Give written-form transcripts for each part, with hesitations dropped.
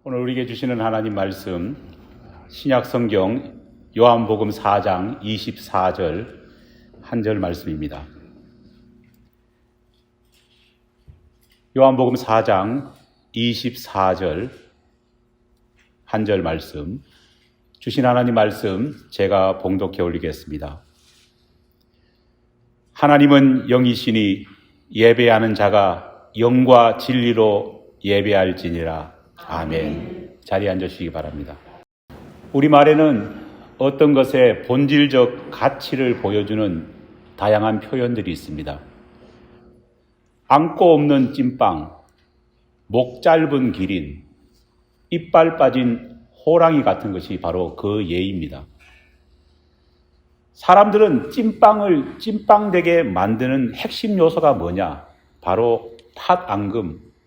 오늘 우리에게 주시는 하나님 말씀, 신약성경 요한복음 4장 24절 한 절 말씀입니다. 요한복음 4장 24절 한 절 말씀, 주신 하나님 말씀 제가 봉독해 올리겠습니다. 하나님은 영이시니 예배하는 자가 영과 진리로 예배할지니라. 아멘. 자리에 앉으시기 바랍니다. 우리말에는 어떤 것의 본질적 가치를 보여주는 다양한 표현들이 있습니다. 안고 없는 찐빵, 목 짧은 기린, 이빨 빠진 호랑이 같은 것이 바로 그 예입니다. 사람들은 찐빵을 찐빵되게 만드는 핵심 요소가 뭐냐? 바로 팥,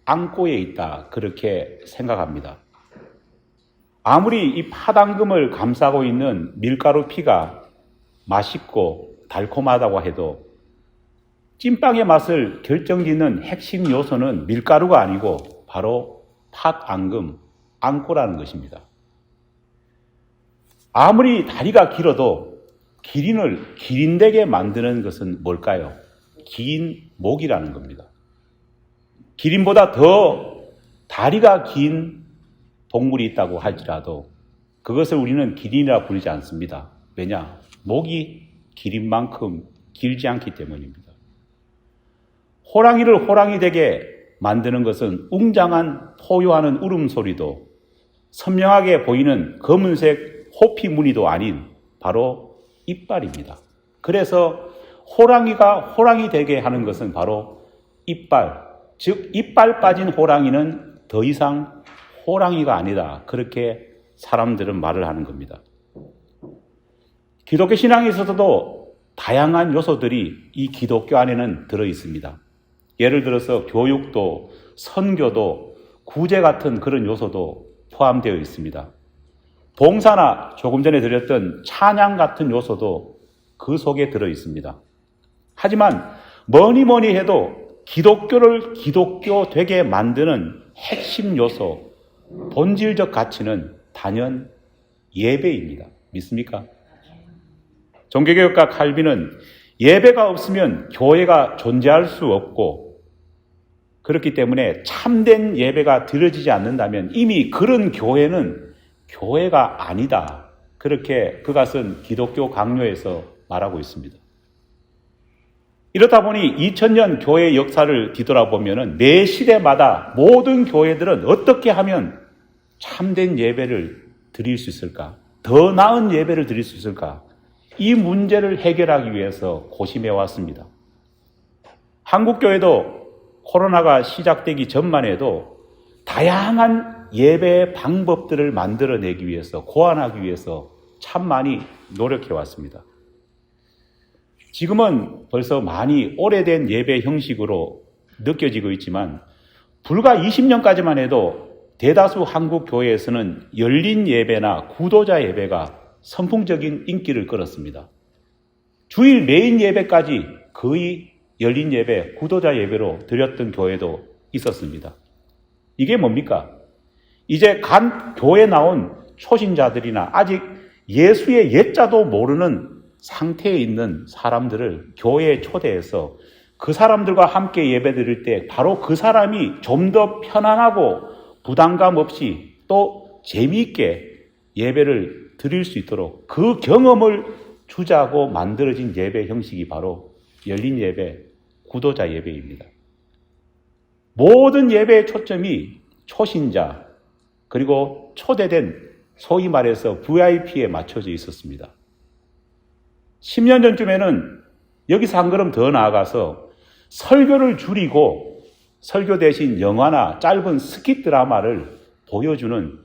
앙꼬에 있다. 그렇게 생각합니다. 아무리 이 팥,앙금을 감싸고 있는 밀가루 피가 맛있고 달콤하다고 해도 찐빵의 맛을 결정짓는 핵심 요소는 밀가루가 아니고 바로 팥, 앙꼬라는 것입니다. 아무리 다리가 길어도 기린을 기린되게 만드는 것은 뭘까요? 긴 목이라는 겁니다. 기린보다 더 다리가 긴 동물이 있다고 할지라도 그것을 우리는 기린이라 부르지 않습니다. 왜냐? 목이 기린만큼 길지 않기 때문입니다. 호랑이를 호랑이 되게 만드는 것은 웅장한 포효하는 울음소리도 선명하게 보이는 검은색 호피 무늬도 아닌 바로 이빨입니다. 그래서 호랑이가 호랑이 되게 하는 것은 바로 이빨, 즉 이빨 빠진 호랑이는 더 이상 호랑이가 아니다. 그렇게 사람들은 말을 하는 겁니다. 기독교 신앙에 있어서도 다양한 요소들이 이 기독교 안에는 들어있습니다. 예를 들어서 교육도, 선교도, 구제 같은 그런 요소도 포함되어 있습니다. 봉사나 조금 전에 드렸던 찬양 같은 요소도 그 속에 들어있습니다. 하지만 뭐니 해도 기독교를 기독교 되게 만드는 핵심 요소, 본질적 가치는 단연 예배입니다. 믿습니까? 종교개혁가 칼빈은 예배가 없으면 교회가 존재할 수 없고 그렇기 때문에 참된 예배가 드려지지 않는다면 이미 그런 교회는 교회가 아니다. 그렇게 그것은 기독교 강요에서 말하고 있습니다. 이렇다 보니 2000년 교회 역사를 뒤돌아보면 매 시대마다 모든 교회들은 어떻게 하면 참된 예배를 드릴 수 있을까? 더 나은 예배를 드릴 수 있을까? 이 문제를 해결하기 위해서 고심해 왔습니다. 한국교회도 코로나가 시작되기 전만 해도 다양한 예배 방법들을 만들어내기 위해서, 고안하기 위해서 참 많이 노력해 왔습니다. 지금은 벌써 많이 오래된 예배 형식으로 느껴지고 있지만 불과 20년까지만 해도 대다수 한국 교회에서는 열린 예배나 구도자 예배가 선풍적인 인기를 끌었습니다. 주일 메인 예배까지 거의 열린 예배, 구도자 예배로 드렸던 교회도 있었습니다. 이게 뭡니까? 이제 교회에 나온 초신자들이나 아직 예수의 예자도 모르는 상태에 있는 사람들을 교회에 초대해서 그 사람들과 함께 예배 드릴 때 바로 그 사람이 좀 더 편안하고 부담감 없이 또 재미있게 예배를 드릴 수 있도록 그 경험을 주자고 만들어진 예배 형식이 바로 열린 예배, 구도자 예배입니다. 모든 예배의 초점이 초신자 그리고 초대된 소위 말해서 VIP에 맞춰져 있었습니다. 10년 전쯤에는 여기서 한 걸음 더 나아가서 설교를 줄이고 설교 대신 영화나 짧은 스킷 드라마를 보여주는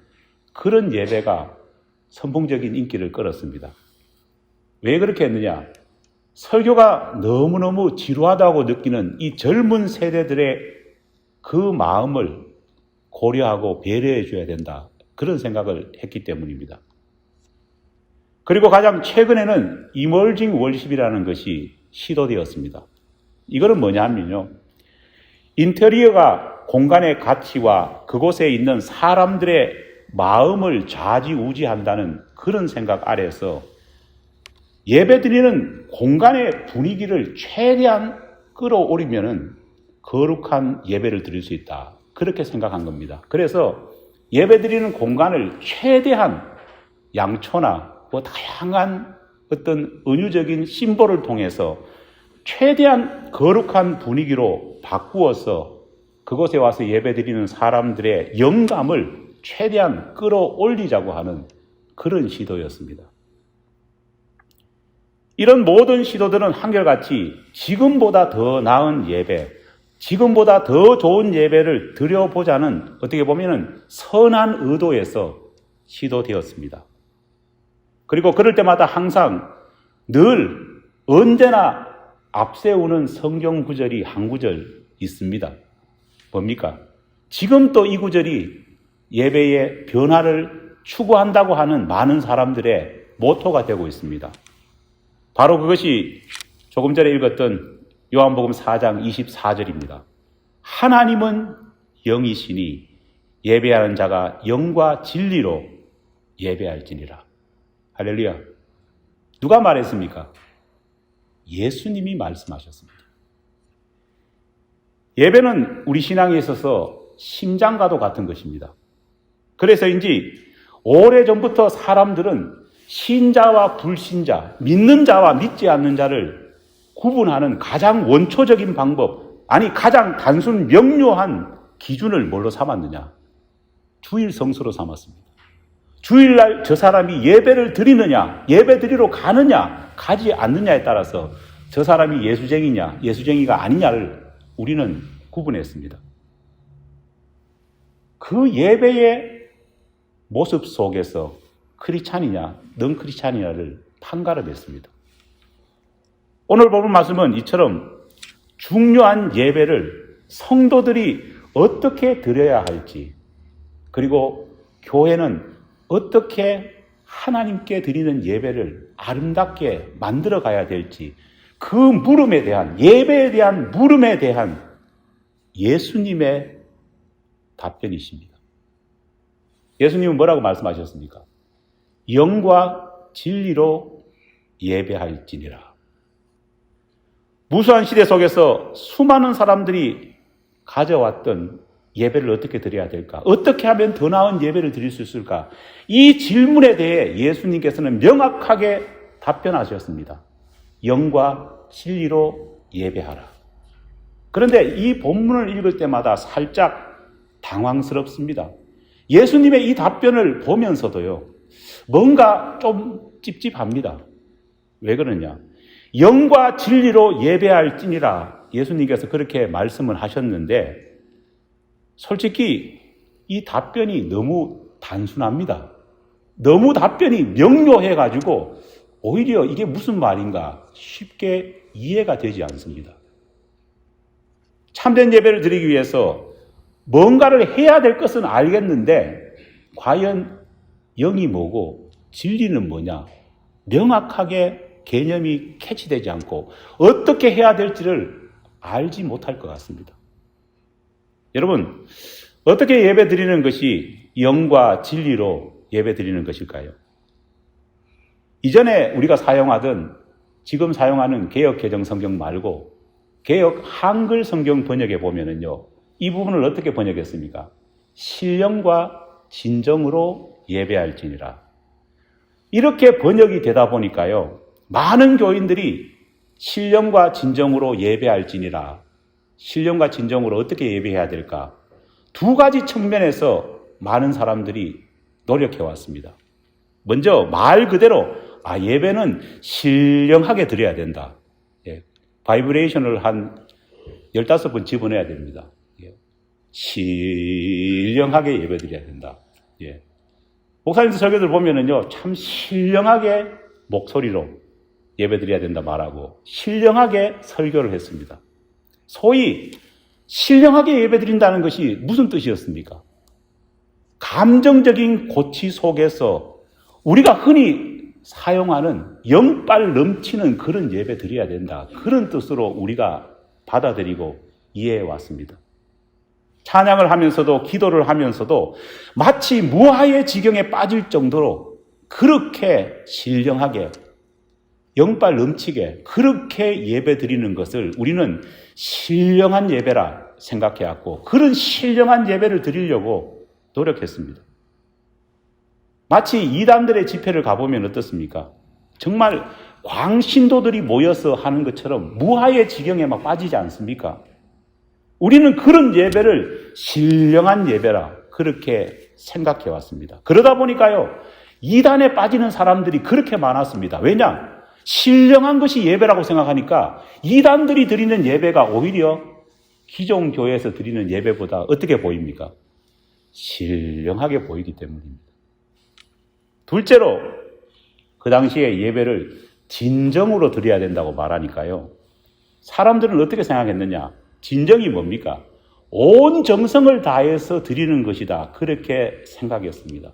그런 예배가 선풍적인 인기를 끌었습니다. 왜 그렇게 했느냐? 설교가 너무너무 지루하다고 느끼는 이 젊은 세대들의 그 마음을 고려하고 배려해 줘야 된다. 그런 생각을 했기 때문입니다. 그리고 가장 최근에는 이머징 월십이라는 것이 시도되었습니다. 이거는 뭐냐면요. 인테리어가 공간의 가치와 그곳에 있는 사람들의 마음을 좌지우지한다는 그런 생각 아래서 예배드리는 공간의 분위기를 최대한 끌어올리면은 거룩한 예배를 드릴 수 있다. 그렇게 생각한 겁니다. 그래서 예배드리는 공간을 최대한 양초나 다양한 어떤 은유적인 심볼을 통해서 최대한 거룩한 분위기로 바꾸어서 그곳에 와서 예배드리는 사람들의 영감을 최대한 끌어올리자고 하는 그런 시도였습니다. 이런 모든 시도들은 한결같이 지금보다 더 나은 예배, 지금보다 더 좋은 예배를 드려보자는 어떻게 보면 선한 의도에서 시도되었습니다. 그리고 그럴 때마다 항상 늘 언제나 앞세우는 성경 구절이 한 구절 있습니다. 뭡니까? 지금 또 이 구절이 예배의 변화를 추구한다고 하는 많은 사람들의 모토가 되고 있습니다. 바로 그것이 조금 전에 읽었던 요한복음 4장 24절입니다. 하나님은 영이시니 예배하는 자가 영과 진리로 예배할지니라. 할렐루야. 누가 말했습니까? 예수님이 말씀하셨습니다. 예배는 우리 신앙에 있어서 심장과도 같은 것입니다. 그래서인지 오래전부터 사람들은 신자와 불신자, 믿는 자와 믿지 않는 자를 구분하는 가장 원초적인 방법, 아니 가장 단순 명료한 기준을 뭘로 삼았느냐? 주일 성수로 삼았습니다. 주일날 저 사람이 예배를 드리느냐, 예배 드리러 가느냐, 가지 않느냐에 따라서 저 사람이 예수쟁이냐, 예수쟁이가 아니냐를 우리는 구분했습니다. 그 예배의 모습 속에서 크리스찬이냐, 넌 크리스찬이냐를 판가름했습니다. 오늘 보는 말씀은 이처럼 중요한 예배를 성도들이 어떻게 드려야 할지, 그리고 교회는 어떻게 하나님께 드리는 예배를 아름답게 만들어 가야 될지, 그 물음에 대한, 예배에 대한 물음에 대한 예수님의 답변이십니다. 예수님은 뭐라고 말씀하셨습니까? 영과 진리로 예배할지니라. 무수한 시대 속에서 수많은 사람들이 가져왔던 예배를 어떻게 드려야 될까? 어떻게 하면 더 나은 예배를 드릴 수 있을까? 이 질문에 대해 예수님께서는 명확하게 답변하셨습니다. 영과 진리로 예배하라. 그런데 이 본문을 읽을 때마다 살짝 당황스럽습니다. 예수님의 이 답변을 보면서도요, 뭔가 좀 찝찝합니다. 왜 그러냐? 영과 진리로 예배할지니라 예수님께서 그렇게 말씀을 하셨는데, 솔직히 이 답변이 너무 단순합니다. 너무 답변이 명료해가지고 오히려 이게 무슨 말인가 쉽게 이해가 되지 않습니다. 참된 예배를 드리기 위해서 뭔가를 해야 될 것은 알겠는데 과연 영이 뭐고 진리는 뭐냐, 명확하게 개념이 캐치되지 않고 어떻게 해야 될지를 알지 못할 것 같습니다. 여러분, 어떻게 예배 드리는 것이 영과 진리로 예배 드리는 것일까요? 이전에 우리가 사용하던, 지금 사용하는 개역 개정 성경 말고 개역 한글 성경 번역에 보면은요, 이 부분을 어떻게 번역했습니까? 신령과 진정으로 예배할지니라. 이렇게 번역이 되다 보니까요, 많은 교인들이 신령과 진정으로 예배할지니라, 신령과 진정으로 어떻게 예배해야 될까? 두 가지 측면에서 많은 사람들이 노력해 왔습니다. 먼저 말 그대로 예배는 신령하게 드려야 된다. 바이브레이션을 한 15번 집어넣어야 됩니다. 신령하게 예배 드려야 된다. 목사님들 설교들 보면은요, 참 신령하게 목소리로 예배 드려야 된다 말하고 신령하게 설교를 했습니다. 소위 신령하게 예배 드린다는 것이 무슨 뜻이었습니까? 감정적인 고치 속에서 우리가 흔히 사용하는 영빨 넘치는 그런 예배 드려야 된다, 그런 뜻으로 우리가 받아들이고 이해해 왔습니다. 찬양을 하면서도 기도를 하면서도 마치 무아의 지경에 빠질 정도로 그렇게 신령하게 영빨 넘치게 그렇게 예배 드리는 것을 우리는 신령한 예배라 생각해왔고 그런 신령한 예배를 드리려고 노력했습니다. 마치 이단들의 집회를 가보면 어떻습니까? 정말 광신도들이 모여서 하는 것처럼 무아의 지경에 막 빠지지 않습니까? 우리는 그런 예배를 신령한 예배라 그렇게 생각해 왔습니다. 그러다 보니까요, 이단에 빠지는 사람들이 그렇게 많았습니다. 왜냐? 신령한 것이 예배라고 생각하니까 이단들이 드리는 예배가 오히려 기존 교회에서 드리는 예배보다 어떻게 보입니까? 신령하게 보이기 때문입니다. 둘째로, 그 당시에 예배를 진정으로 드려야 된다고 말하니까요. 사람들은 어떻게 생각했느냐? 진정이 뭡니까? 온 정성을 다해서 드리는 것이다. 그렇게 생각했습니다.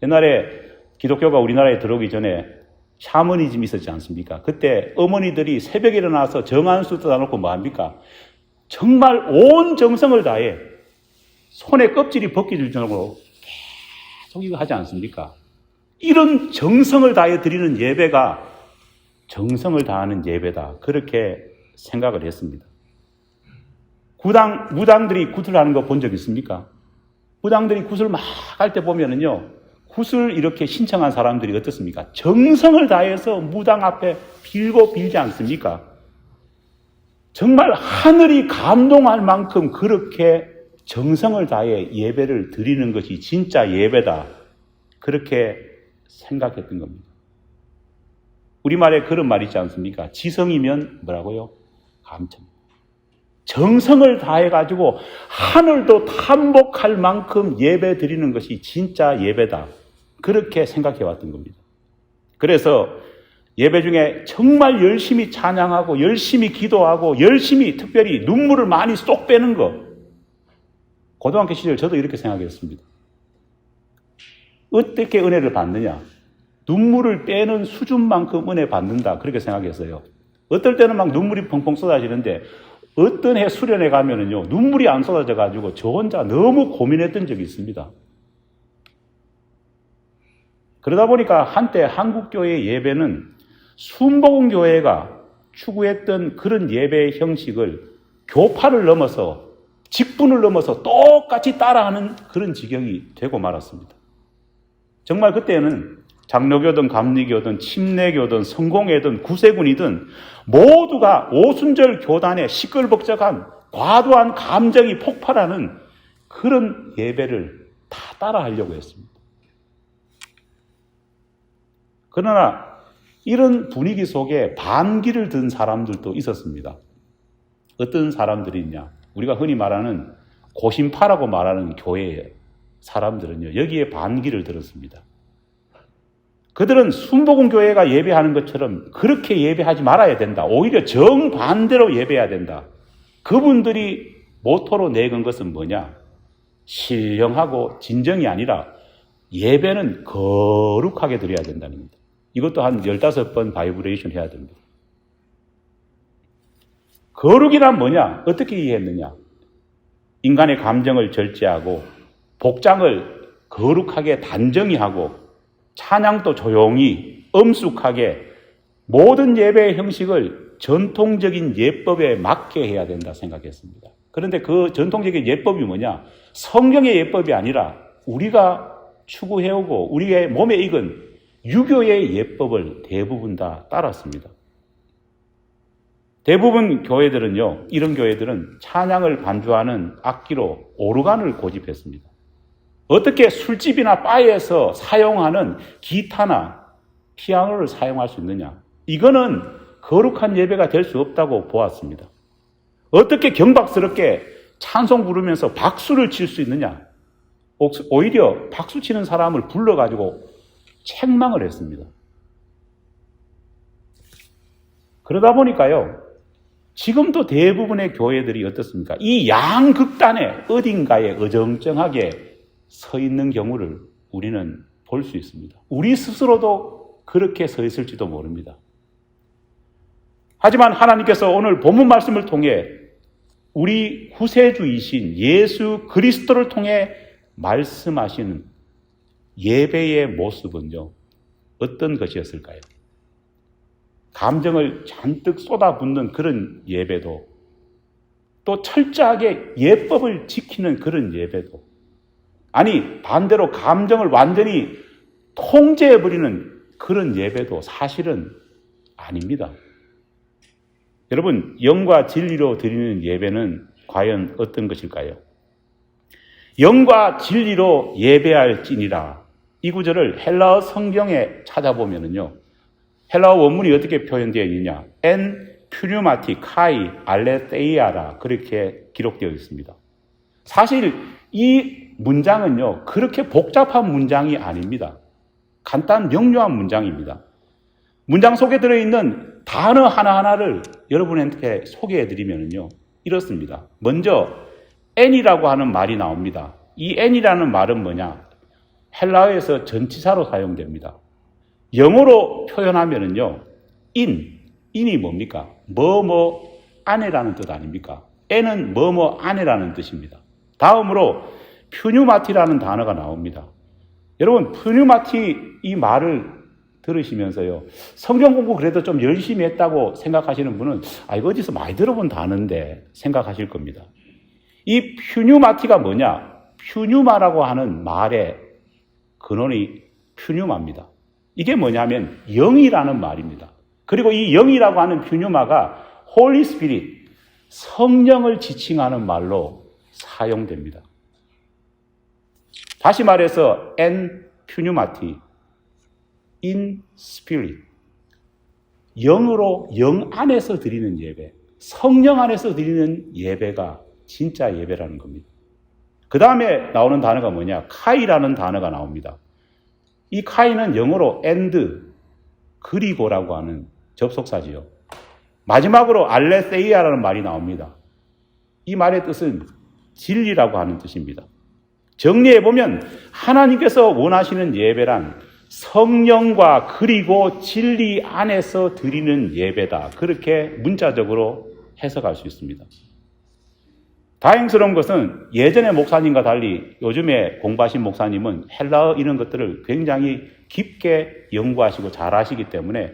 옛날에 기독교가 우리나라에 들어오기 전에 샤머니즘이 있었지 않습니까? 그때 어머니들이 새벽에 일어나서 정한수 뜯어놓고 뭐합니까? 정말 온 정성을 다해 손에 껍질이 벗겨질 정도로 계속 이거 하지 않습니까? 이런 정성을 다해 드리는 예배가 정성을 다하는 예배다. 그렇게 생각을 했습니다. 무당들이 굿을 하는 거 본 적 있습니까? 무당들이 굿을 막 할 때 보면은요, 굿을 이렇게 신청한 사람들이 어떻습니까? 정성을 다해서 무당 앞에 빌지 않습니까? 정말 하늘이 감동할 만큼 그렇게 정성을 다해 예배를 드리는 것이 진짜 예배다. 그렇게 생각했던 겁니다. 우리말에 그런 말 있지 않습니까? 지성이면 뭐라고요? 감천. 정성을 다해가지고 하늘도 탐복할 만큼 예배 드리는 것이 진짜 예배다. 그렇게 생각해 왔던 겁니다. 그래서 예배 중에 정말 열심히 찬양하고 열심히 기도하고 열심히 특별히 눈물을 많이 쏙 빼는 거. 고등학교 시절 저도 이렇게 생각했습니다. 어떻게 은혜를 받느냐? 눈물을 빼는 수준만큼 은혜 받는다. 그렇게 생각했어요. 어떨 때는 막 눈물이 펑펑 쏟아지는데 어떤 해 수련회 가면은요, 눈물이 안 쏟아져가지고 저 혼자 너무 고민했던 적이 있습니다. 그러다 보니까 한때 한국교회 예배는 순복음교회가 추구했던 그런 예배 형식을 교파를 넘어서 직분을 넘어서 똑같이 따라하는 그런 지경이 되고 말았습니다. 정말 그때는 장로교든 감리교든 침례교든 성공회든 구세군이든 모두가 오순절 교단에 시끌벅적한 과도한 감정이 폭발하는 그런 예배를 다 따라하려고 했습니다. 그러나 이런 분위기 속에 반기를 든 사람들도 있었습니다. 어떤 사람들이 있냐? 우리가 흔히 말하는 고심파라고 말하는 교회의 사람들은요, 여기에 반기를 들었습니다. 그들은 순복음교회가 예배하는 것처럼 그렇게 예배하지 말아야 된다. 오히려 정반대로 예배해야 된다. 그분들이 모토로 내건 것은 뭐냐? 신령하고 진정이 아니라 예배는 거룩하게 드려야 된다는 겁니다. 이것도 한 15번 바이브레이션 해야 됩니다. 거룩이란 뭐냐? 어떻게 이해했느냐? 인간의 감정을 절제하고 복장을 거룩하게 단정히 하고 찬양도 조용히 엄숙하게 모든 예배의 형식을 전통적인 예법에 맞게 해야 된다 생각했습니다. 그런데 그 전통적인 예법이 뭐냐? 성경의 예법이 아니라 우리가 추구해오고 우리의 몸에 익은 유교의 예법을 대부분 다 따랐습니다. 대부분 교회들은요, 이런 교회들은 찬양을 반주하는 악기로 오르간을 고집했습니다. 어떻게 술집이나 바에서 사용하는 기타나 피아노를 사용할 수 있느냐? 이거는 거룩한 예배가 될 수 없다고 보았습니다. 어떻게 경박스럽게 찬송 부르면서 박수를 칠 수 있느냐? 오히려 박수 치는 사람을 불러가지고 책망을 했습니다. 그러다 보니까요, 지금도 대부분의 교회들이 어떻습니까? 이 양극단에 어딘가에 어정쩡하게 서 있는 경우를 우리는 볼 수 있습니다. 우리 스스로도 그렇게 서 있을지도 모릅니다. 하지만 하나님께서 오늘 본문 말씀을 통해 우리 구세주이신 예수 그리스도를 통해 말씀하시는 예배의 모습은요, 어떤 것이었을까요? 감정을 잔뜩 쏟아붓는 그런 예배도, 또 철저하게 예법을 지키는 그런 예배도, 아니 반대로 감정을 완전히 통제해버리는 그런 예배도 사실은 아닙니다. 여러분, 영과 진리로 드리는 예배는 과연 어떤 것일까요? 영과 진리로 예배할지니라, 이 구절을 헬라어 성경에 찾아보면요, 헬라어 원문이 어떻게 표현되어 있느냐, 엔 퓨뉴마티 카이 알레테이아라, 그렇게 기록되어 있습니다. 사실 이 문장은요, 그렇게 복잡한 문장이 아닙니다. 간단 명료한 문장입니다. 문장 속에 들어있는 단어 하나하나를 여러분한테 소개해드리면요, 이렇습니다. 먼저 n이라고 하는 말이 나옵니다. 이 n이라는 말은 뭐냐? 헬라어에서 전치사로 사용됩니다. 영어로 표현하면요, in이 뭡니까? 뭐뭐 안에라는 뜻 아닙니까? n은 뭐뭐 안에라는 뜻입니다. 다음으로 퓨뉴마티라는 단어가 나옵니다. 여러분, 퓨뉴마티 이 말을 들으시면서요, 성경 공부 그래도 좀 열심히 했다고 생각하시는 분은 이거 어디서 많이 들어본 단어인데 생각하실 겁니다. 이 퓨뉴마티가 뭐냐? 퓨뉴마라고 하는 말의 근원이 퓨뉴마입니다. 이게 뭐냐면 영이라는 말입니다. 그리고 이 영이라고 하는 퓨뉴마가 홀리 스피릿, 성령을 지칭하는 말로 사용됩니다. 다시 말해서 엔 퓨뉴마티, in spirit, 영으로, 영 안에서 드리는 예배, 성령 안에서 드리는 예배가 진짜 예배라는 겁니다. 그 다음에 나오는 단어가 뭐냐? 카이라는 단어가 나옵니다. 이 카이는 영어로 and, 그리고라고 하는 접속사지요. 마지막으로 알레세이아라는 말이 나옵니다. 이 말의 뜻은 진리라고 하는 뜻입니다. 정리해보면 하나님께서 원하시는 예배란 성령과 그리고 진리 안에서 드리는 예배다, 그렇게 문자적으로 해석할 수 있습니다. 다행스러운 것은 예전의 목사님과 달리 요즘에 공부하신 목사님은 헬라어 이런 것들을 굉장히 깊게 연구하시고 잘 아시기 때문에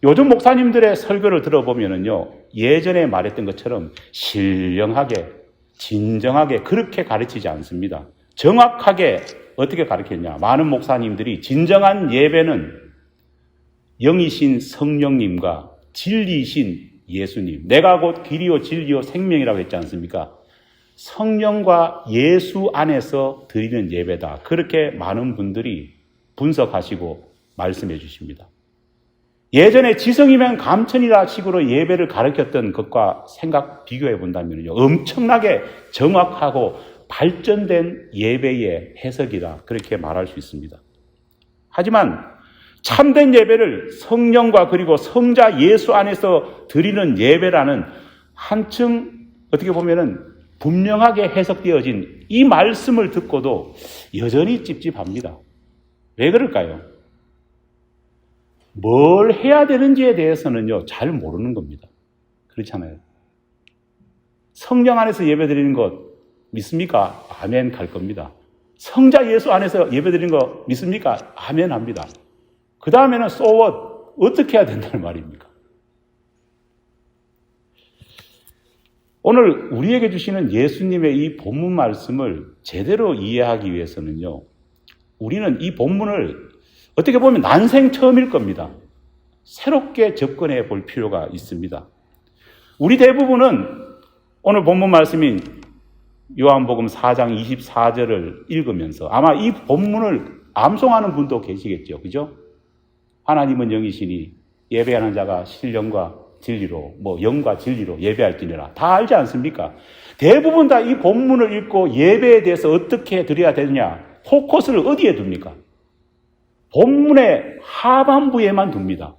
요즘 목사님들의 설교를 들어보면요, 예전에 말했던 것처럼 신령하게, 진정하게 그렇게 가르치지 않습니다. 정확하게 어떻게 가르쳤냐? 많은 목사님들이 진정한 예배는 영이신 성령님과 진리이신 예수님, 내가 곧 길이요 진리요 생명이라고 했지 않습니까? 성령과 예수 안에서 드리는 예배다, 그렇게 많은 분들이 분석하시고 말씀해 주십니다. 예전에 지성이면 감천이라 식으로 예배를 가르쳤던 것과 생각 비교해 본다면요, 엄청나게 정확하고 발전된 예배의 해석이다, 그렇게 말할 수 있습니다. 하지만 참된 예배를 성령과 그리고 성자 예수 안에서 드리는 예배라는 한층 어떻게 보면은 분명하게 해석되어진 이 말씀을 듣고도 여전히 찝찝합니다. 왜 그럴까요? 뭘 해야 되는지에 대해서는요, 잘 모르는 겁니다. 그렇잖아요. 성령 안에서 예배드리는 것 믿습니까? 아멘 갈 겁니다. 성자 예수 안에서 예배드리는 거 믿습니까? 아멘 합니다. 그 다음에는 so what? 어떻게 해야 된다는 말입니까? 오늘 우리에게 주시는 예수님의 이 본문 말씀을 제대로 이해하기 위해서는요, 우리는 이 본문을 어떻게 보면 난생 처음일 겁니다. 새롭게 접근해 볼 필요가 있습니다. 우리 대부분은 오늘 본문 말씀인 요한복음 4장 24절을 읽으면서 아마 이 본문을 암송하는 분도 계시겠죠. 그죠? 하나님은 영이시니 예배하는 자가 신령과 진리로, 영과 진리로 예배할지니라. 다 알지 않습니까? 대부분 다 이 본문을 읽고 예배에 대해서 어떻게 드려야 되느냐, 포커스를 어디에 둡니까? 본문의 하반부에만 둡니다.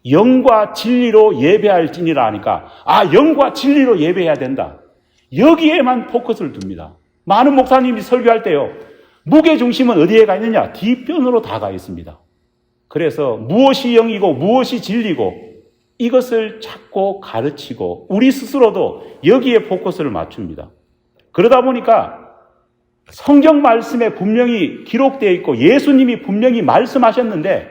영과 진리로 예배할지니라 하니까, 영과 진리로 예배해야 된다, 여기에만 포커스를 둡니다. 많은 목사님이 설교할 때요, 무게중심은 어디에 가 있느냐? 뒷변으로 다 가 있습니다. 그래서 무엇이 영이고 무엇이 진리고 이것을 찾고 가르치고 우리 스스로도 여기에 포커스를 맞춥니다. 그러다 보니까 성경 말씀에 분명히 기록되어 있고 예수님이 분명히 말씀하셨는데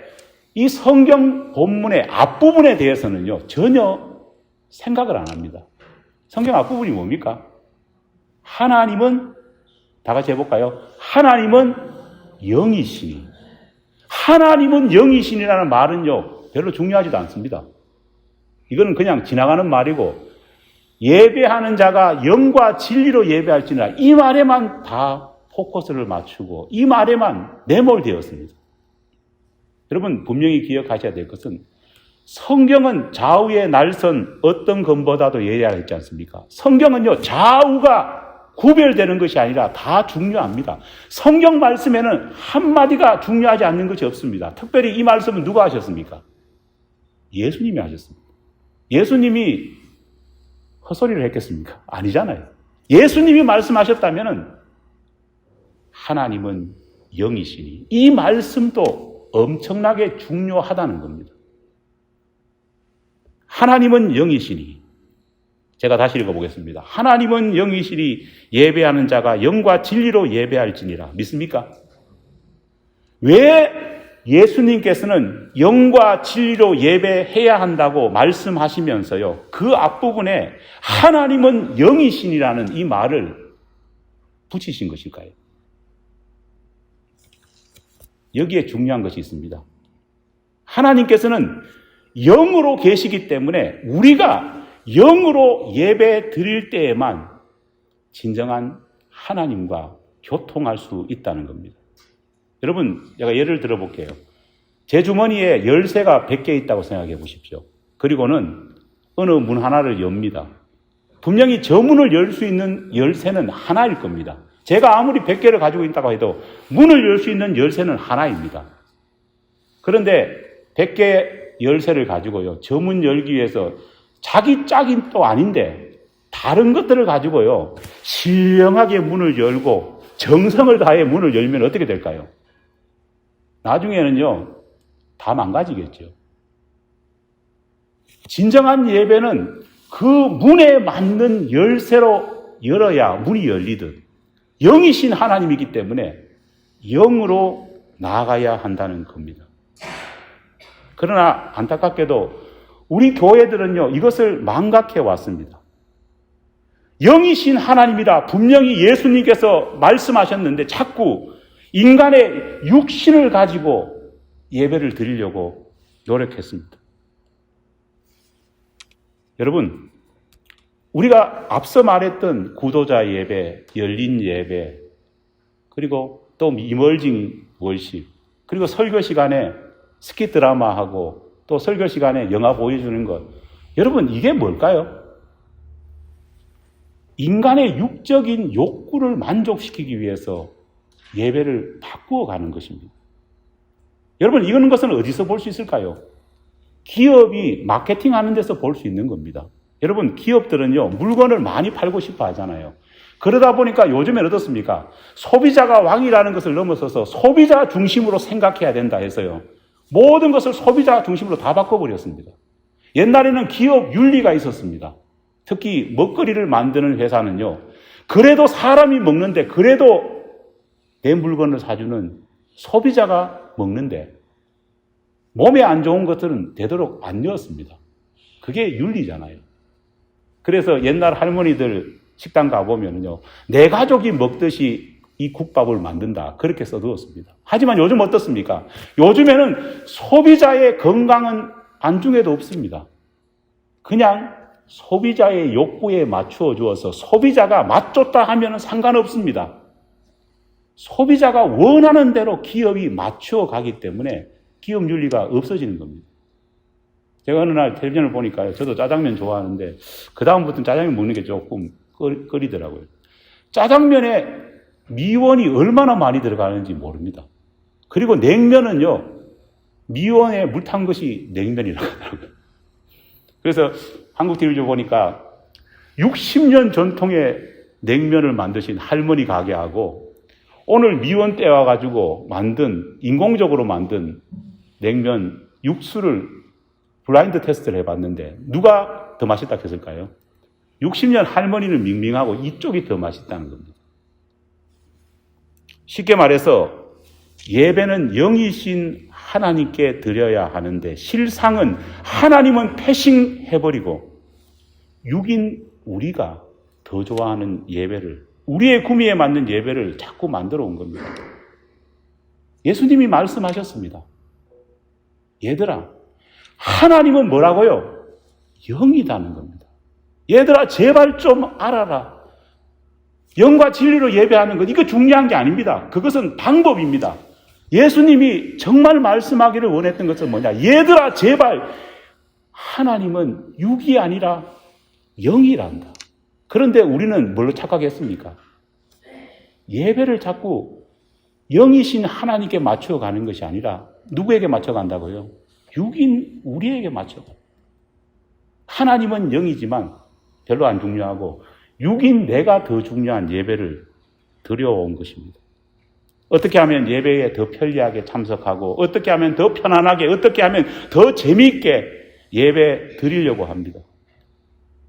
이 성경 본문의 앞부분에 대해서는요, 전혀 생각을 안 합니다. 성경 앞부분이 뭡니까? 하나님은, 다 같이 해볼까요? 하나님은 영이시니. 하나님은 영이시니라는 말은요, 별로 중요하지도 않습니다. 이거는 그냥 지나가는 말이고, 예배하는 자가 영과 진리로 예배할지니라, 이 말에만 다 포커스를 맞추고 이 말에만 내몰되었습니다. 여러분 분명히 기억하셔야 될 것은 성경은 좌우의 날선 어떤 것보다도 예리하지 않습니까? 성경은요, 좌우가 구별되는 것이 아니라 다 중요합니다. 성경 말씀에는 한마디가 중요하지 않는 것이 없습니다. 특별히 이 말씀은 누가 하셨습니까? 예수님이 하셨습니다. 예수님이 헛소리를 했겠습니까? 아니잖아요. 예수님이 말씀하셨다면 하나님은 영이시니 이 말씀도 엄청나게 중요하다는 겁니다. 하나님은 영이시니, 제가 다시 읽어보겠습니다. 하나님은 영이시니 예배하는 자가 영과 진리로 예배할지니라. 믿습니까? 왜 예수님께서는 영과 진리로 예배해야 한다고 말씀하시면서요, 그 앞부분에 하나님은 영이시니라는 이 말을 붙이신 것일까요? 여기에 중요한 것이 있습니다. 하나님께서는 영으로 계시기 때문에 우리가 영으로 예배 드릴 때에만 진정한 하나님과 교통할 수 있다는 겁니다. 여러분, 제가 예를 들어볼게요. 제 주머니에 열쇠가 100개 있다고 생각해 보십시오. 그리고는 어느 문 하나를 엽니다. 분명히 저 문을 열 수 있는 열쇠는 하나일 겁니다. 제가 아무리 100개를 가지고 있다고 해도 문을 열 수 있는 열쇠는 하나입니다. 그런데 100개 열쇠를 가지고요, 저 문 열기 위해서 자기 짝이 또 아닌데 다른 것들을 가지고요, 신령하게 문을 열고 정성을 다해 문을 열면 어떻게 될까요? 나중에는요, 다 망가지겠죠. 진정한 예배는 그 문에 맞는 열쇠로 열어야 문이 열리듯 영이신 하나님이기 때문에 영으로 나아가야 한다는 겁니다. 그러나 안타깝게도 우리 교회들은요, 이것을 망각해 왔습니다. 영이신 하나님이다 분명히 예수님께서 말씀하셨는데 자꾸 인간의 육신을 가지고 예배를 드리려고 노력했습니다. 여러분, 우리가 앞서 말했던 구도자 예배, 열린 예배, 그리고 또 이멀징 월십, 그리고 설교 시간에 스키 드라마하고 또 설교 시간에 영화 보여주는 것, 여러분 이게 뭘까요? 인간의 육적인 욕구를 만족시키기 위해서 예배를 바꾸어 가는 것입니다. 여러분, 이런 것은 어디서 볼 수 있을까요? 기업이 마케팅하는 데서 볼 수 있는 겁니다. 여러분, 기업들은요, 물건을 많이 팔고 싶어 하잖아요. 그러다 보니까 요즘엔 어떻습니까? 소비자가 왕이라는 것을 넘어서서 소비자 중심으로 생각해야 된다 해서요, 모든 것을 소비자 중심으로 다 바꿔버렸습니다. 옛날에는 기업 윤리가 있었습니다. 특히 먹거리를 만드는 회사는요, 그래도 사람이 먹는데, 그래도 내 물건을 사주는 소비자가 먹는데 몸에 안 좋은 것들은 되도록 안 넣었습니다. 그게 윤리잖아요. 그래서 옛날 할머니들 식당 가보면요, 내 가족이 먹듯이 이 국밥을 만든다, 그렇게 써두었습니다. 하지만 요즘 어떻습니까? 요즘에는 소비자의 건강은 안중에도 없습니다. 그냥 소비자의 욕구에 맞추어 주어서 소비자가 맞췄다 하면 상관없습니다. 소비자가 원하는 대로 기업이 맞추어 가기 때문에 기업 윤리가 없어지는 겁니다. 제가 어느 날 텔레비전을 보니까요, 저도 짜장면 좋아하는데 그 다음부터는 짜장면 먹는 게 조금 꺼리더라고요. 짜장면에 미원이 얼마나 많이 들어가는지 모릅니다. 그리고 냉면은요, 미원에 물 탄 것이 냉면이라고 하더라고요. 그래서 한국 텔레비전 보니까 60년 전통의 냉면을 만드신 할머니 가게하고 오늘 미원 떼와가지고 인공적으로 만든 냉면 육수를 블라인드 테스트를 해봤는데 누가 더 맛있다 했을까요? 60년 할머니는 밍밍하고 이쪽이 더 맛있다는 겁니다. 쉽게 말해서 예배는 영이신 하나님께 드려야 하는데 실상은 하나님은 패싱해버리고 육인 우리가 더 좋아하는 예배를, 우리의 구미에 맞는 예배를 자꾸 만들어 온 겁니다. 예수님이 말씀하셨습니다. 얘들아, 하나님은 뭐라고요? 영이다는 겁니다. 얘들아, 제발 좀 알아라. 영과 진리로 예배하는 것, 이거 중요한 게 아닙니다. 그것은 방법입니다. 예수님이 정말 말씀하기를 원했던 것은 뭐냐? 얘들아, 제발 하나님은 육이 아니라 영이란다. 그런데 우리는 뭘로 착각했습니까? 예배를 자꾸 영이신 하나님께 맞춰가는 것이 아니라 누구에게 맞춰간다고요? 육인 우리에게 맞춰가. 하나님은 영이지만 별로 안 중요하고 육인 내가 더 중요한 예배를 드려온 것입니다. 어떻게 하면 예배에 더 편리하게 참석하고 어떻게 하면 더 편안하게 어떻게 하면 더 재미있게 예배 드리려고 합니다.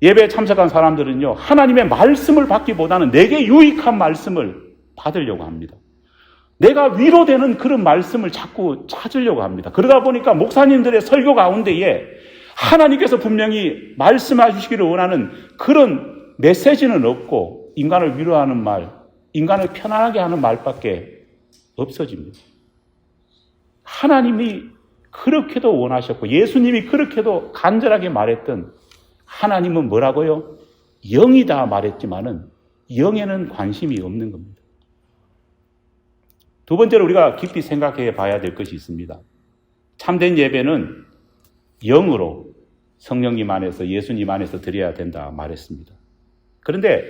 예배에 참석한 사람들은요, 하나님의 말씀을 받기보다는 내게 유익한 말씀을 받으려고 합니다. 내가 위로되는 그런 말씀을 자꾸 찾으려고 합니다. 그러다 보니까 목사님들의 설교 가운데에 하나님께서 분명히 말씀하시기를 원하는 그런 메시지는 없고 인간을 위로하는 말, 인간을 편안하게 하는 말밖에 없어집니다. 하나님이 그렇게도 원하셨고 예수님이 그렇게도 간절하게 말했던 하나님은 뭐라고요? 영이다 말했지만은 영에는 관심이 없는 겁니다. 두 번째로 우리가 깊이 생각해 봐야 될 것이 있습니다. 참된 예배는 영으로 성령님 안에서 예수님 안에서 드려야 된다 말했습니다. 그런데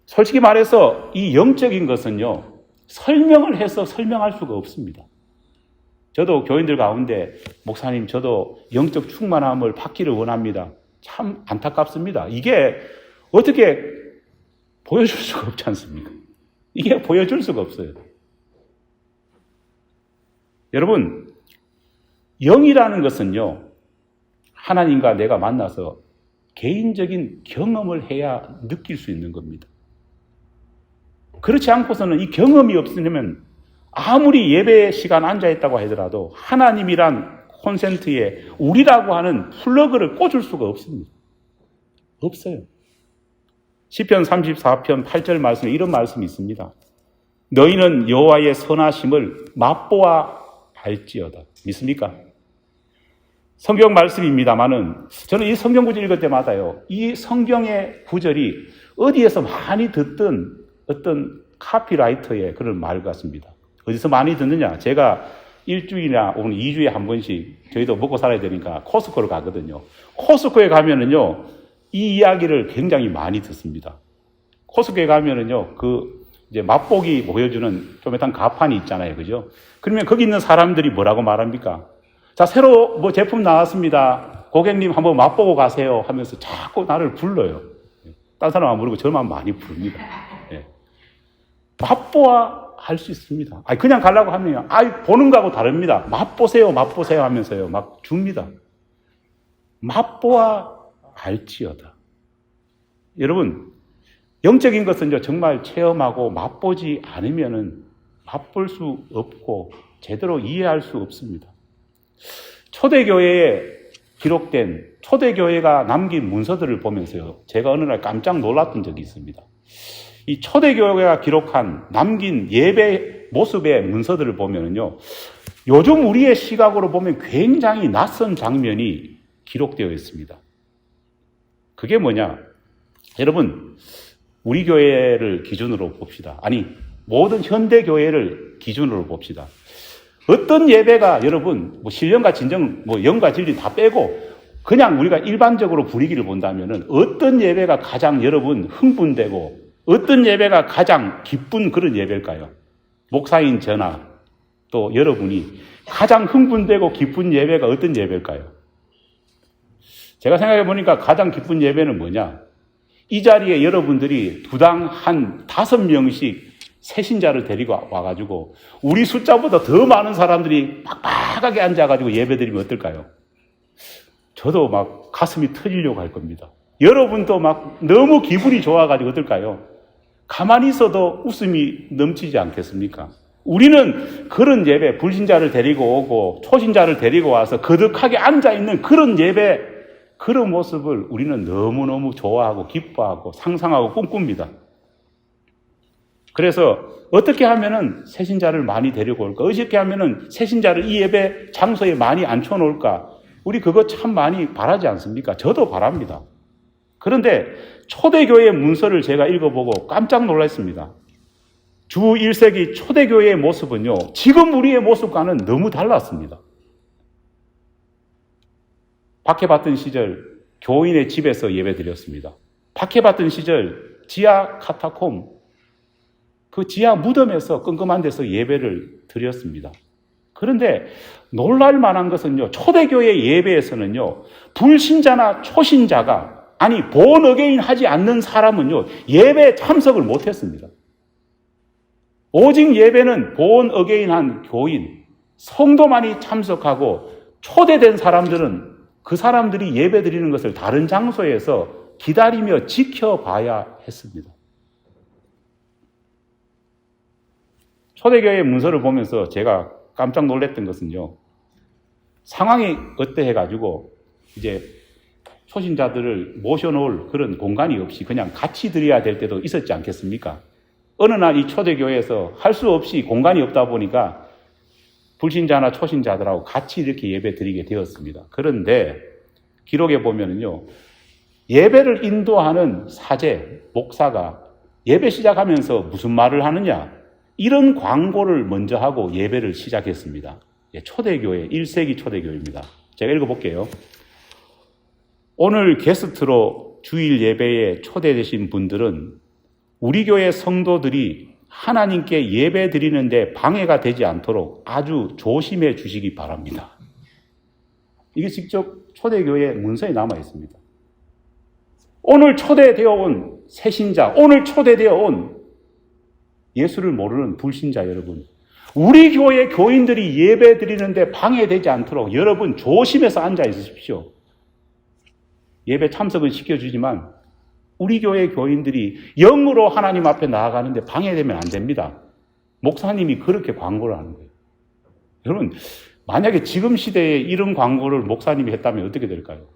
솔직히 말해서 이 영적인 것은요, 설명을 해서 설명할 수가 없습니다. 저도 교인들 가운데 목사님 저도 영적 충만함을 받기를 원합니다. 참 안타깝습니다. 이게 어떻게 보여줄 수가 없지 않습니까? 이게 보여줄 수가 없어요. 여러분, 영이라는 것은요, 하나님과 내가 만나서 개인적인 경험을 해야 느낄 수 있는 겁니다. 그렇지 않고서는 이 경험이 없으면 아무리 예배 시간 앉아있다고 하더라도 하나님이란 콘센트에 우리라고 하는 플러그를 꽂을 수가 없습니다. 없어요. 시편 34편 8절 말씀에 이런 말씀이 있습니다. 너희는 여호와의 선하심을 맛보아 알지어다. 믿습니까? 성경 말씀입니다만은 저는 이 성경 구절 읽을 때마다요, 이 성경의 구절이 어디에서 많이 듣던 어떤 카피라이터의 그런 말 같습니다. 어디서 많이 듣느냐? 제가 일주일이나 오늘 2주에 한 번씩 저희도 먹고 살아야 되니까 코스코를 가거든요. 코스코에 가면은요, 이 이야기를 굉장히 많이 듣습니다. 코스코에 가면은요, 이제 맛보기 보여주는 쪼매탄 가판이 있잖아요. 그죠? 그러면 거기 있는 사람들이 뭐라고 말합니까? 자, 새로 뭐 제품 나왔습니다. 고객님 한번 맛보고 가세요. 하면서 자꾸 나를 불러요. 딴 사람 안 부르고 저만 많이 부릅니다. 예. 맛보아 할 수 있습니다. 아니, 그냥 가려고 하면, 보는 거하고 다릅니다. 맛보세요, 맛보세요 하면서요, 막 줍니다. 맛보아 알지어다. 여러분, 영적인 것은요, 정말 체험하고 맛보지 않으면은 맛볼 수 없고 제대로 이해할 수 없습니다. 초대교회에 기록된 초대교회가 남긴 문서들을 보면서요, 제가 어느 날 깜짝 놀랐던 적이 있습니다. 이 초대교회가 기록한 남긴 예배 모습의 문서들을 보면요, 요즘 우리의 시각으로 보면 굉장히 낯선 장면이 기록되어 있습니다. 그게 뭐냐? 여러분, 우리 교회를 기준으로 봅시다. 아니, 모든 현대 교회를 기준으로 봅시다. 어떤 예배가 여러분, 신령과 진정, 영과 진리 다 빼고 그냥 우리가 일반적으로 분위기를 본다면은 어떤 예배가 가장 여러분 흥분되고 어떤 예배가 가장 기쁜 그런 예배일까요? 목사인 저나 또 여러분이 가장 흥분되고 기쁜 예배가 어떤 예배일까요? 제가 생각해 보니까 가장 기쁜 예배는 뭐냐? 이 자리에 여러분들이 두당 한 5명씩 새신자를 데리고 와가지고 우리 숫자보다 더 많은 사람들이 빡빡하게 앉아가지고 예배 드리면 어떨까요? 저도 막 가슴이 터지려고 할 겁니다. 여러분도 막 너무 기분이 좋아가지고 어떨까요? 가만히 있어도 웃음이 넘치지 않겠습니까? 우리는 그런 예배, 불신자를 데리고 오고 초신자를 데리고 와서 거득하게 앉아있는 그런 예배, 그런 모습을 우리는 너무너무 좋아하고 기뻐하고 상상하고 꿈꿉니다. 그래서 어떻게 하면은 새신자를 많이 데리고 올까? 어떻게 하면은 새신자를 이 예배 장소에 많이 앉혀놓을까? 우리 그거 참 많이 바라지 않습니까? 저도 바랍니다. 그런데 초대교회 문서를 제가 읽어보고 깜짝 놀랐습니다. 주 1세기 초대교회의 모습은요, 지금 우리의 모습과는 너무 달랐습니다. 박해받던 시절 교인의 집에서 예배드렸습니다. 박해받던 시절 지하 카타콤, 그 지하 무덤에서 끔끔한 데서 예배를 드렸습니다. 그런데 놀랄 만한 것은요, 초대교회 예배에서는요, 불신자나 초신자가, 아니 본 어게인 하지 않는 사람은요, 예배에 참석을 못했습니다. 오직 예배는 본 어게인한 교인, 성도만이 참석하고, 초대된 사람들은 그 사람들이 예배 드리는 것을 다른 장소에서 기다리며 지켜봐야 했습니다. 초대교회 문서를 보면서 제가 깜짝 놀랐던 것은요, 상황이 어때해가지고 이제 초신자들을 모셔놓을 그런 공간이 없이 그냥 같이 드려야 될 때도 있었지 않겠습니까? 어느 날 이 초대교회에서 할 수 없이 공간이 없다 보니까 불신자나 초신자들하고 같이 이렇게 예배 드리게 되었습니다. 그런데 기록에 보면은요, 예배를 인도하는 사제, 목사가 예배 시작하면서 무슨 말을 하느냐? 이런 광고를 먼저 하고 예배를 시작했습니다. 초대교회, 1세기 초대교회입니다. 제가 읽어볼게요. 오늘 게스트로 주일 예배에 초대되신 분들은 우리 교회 성도들이 하나님께 예배 드리는데 방해가 되지 않도록 아주 조심해 주시기 바랍니다. 이게 직접 초대교회 문서에 남아 있습니다. 오늘 초대되어 온 새신자, 오늘 초대되어 온 예수를 모르는 불신자 여러분, 우리 교회 교인들이 예배 드리는데 방해되지 않도록 여러분 조심해서 앉아 있으십시오. 예배 참석은 시켜주지만 우리 교회 교인들이 영으로 하나님 앞에 나아가는데 방해되면 안 됩니다. 목사님이 그렇게 광고를 하는 거예요. 여러분, 만약에 지금 시대에 이런 광고를 목사님이 했다면 어떻게 될까요?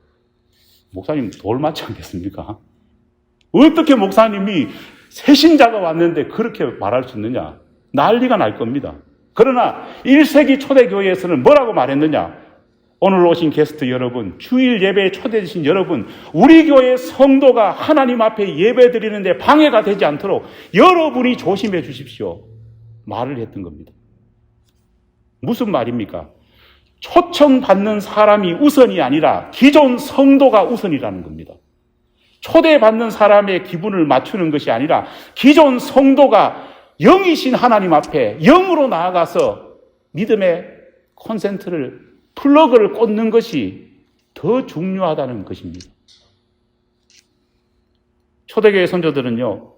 목사님 돌 맞지 않겠습니까? 어떻게 목사님이 새신자가 왔는데 그렇게 말할 수 있느냐? 난리가 날 겁니다. 그러나 1세기 초대교회에서는 뭐라고 말했느냐? 오늘 오신 게스트 여러분, 주일 예배에 초대되신 여러분, 우리 교회 성도가 하나님 앞에 예배 드리는데 방해가 되지 않도록 여러분이 조심해 주십시오. 말을 했던 겁니다. 무슨 말입니까? 초청받는 사람이 우선이 아니라 기존 성도가 우선이라는 겁니다. 초대받는 사람의 기분을 맞추는 것이 아니라 기존 성도가 영이신 하나님 앞에 영으로 나아가서 믿음의 콘센트를, 플러그를 꽂는 것이 더 중요하다는 것입니다. 초대교회 선조들은요,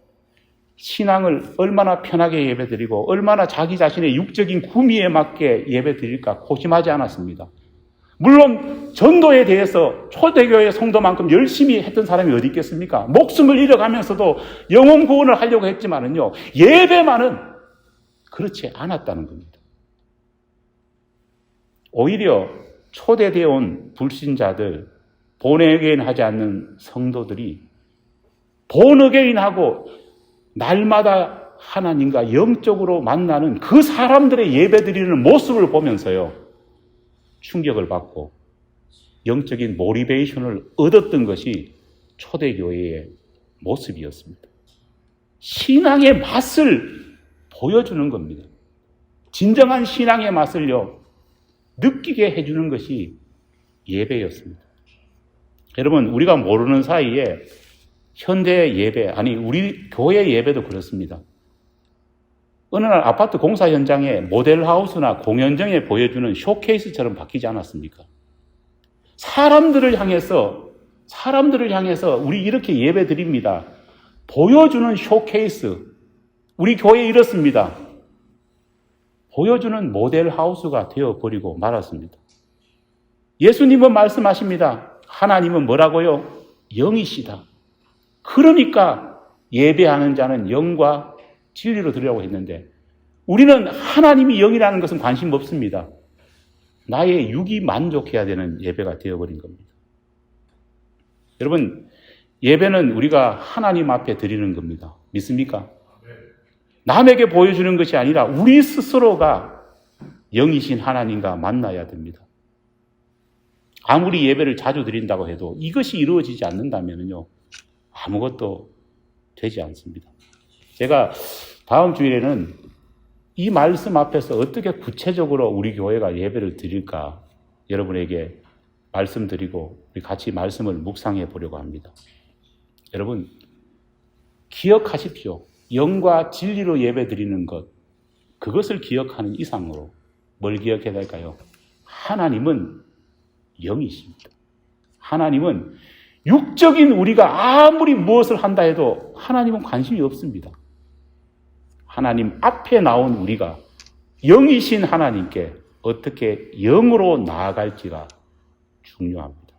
신앙을 얼마나 편하게 예배드리고 얼마나 자기 자신의 육적인 구미에 맞게 예배드릴까 고심하지 않았습니다. 물론 전도에 대해서 초대교회 성도만큼 열심히 했던 사람이 어디 있겠습니까? 목숨을 잃어가면서도 영혼 구원을 하려고 했지만은요, 예배만은 그렇지 않았다는 겁니다. 오히려 초대되어 온 불신자들, 본어게인 하지 않는 성도들이 본어게인하고 날마다 하나님과 영적으로 만나는 그 사람들의 예배드리는 모습을 보면서요, 충격을 받고 영적인 모티베이션을 얻었던 것이 초대교회의 모습이었습니다. 신앙의 맛을 보여주는 겁니다. 진정한 신앙의 맛을요, 느끼게 해주는 것이 예배였습니다. 여러분, 우리가 모르는 사이에 현대 예배, 아니 우리 교회 예배도 그렇습니다. 어느 날 아파트 공사 현장에 모델하우스나 공연장에 보여주는 쇼케이스처럼 바뀌지 않았습니까? 사람들을 향해서 우리 이렇게 예배 드립니다. 보여주는 쇼케이스. 우리 교회 이렇습니다. 보여주는 모델하우스가 되어버리고 말았습니다. 예수님은 말씀하십니다. 하나님은 뭐라고요? 영이시다. 그러니까 예배하는 자는 영과 진리로 드리라고 했는데 우리는 하나님이 영이라는 것은 관심 없습니다. 나의 육이 만족해야 되는 예배가 되어버린 겁니다. 여러분, 예배는 우리가 하나님 앞에 드리는 겁니다. 믿습니까? 남에게 보여주는 것이 아니라 우리 스스로가 영이신 하나님과 만나야 됩니다. 아무리 예배를 자주 드린다고 해도 이것이 이루어지지 않는다면요, 아무것도 되지 않습니다. 제가 다음 주일에는 이 말씀 앞에서 어떻게 구체적으로 우리 교회가 예배를 드릴까 여러분에게 말씀드리고 우리 같이 말씀을 묵상해 보려고 합니다. 여러분, 기억하십시오. 영과 진리로 예배 드리는 것, 그것을 기억하는 이상으로 뭘 기억해야 될까요? 하나님은 영이십니다. 하나님은 육적인 우리가 아무리 무엇을 한다 해도 하나님은 관심이 없습니다. 하나님 앞에 나온 우리가 영이신 하나님께 어떻게 영으로 나아갈지가 중요합니다.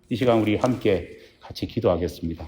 이 시간 우리 함께 같이 기도하겠습니다.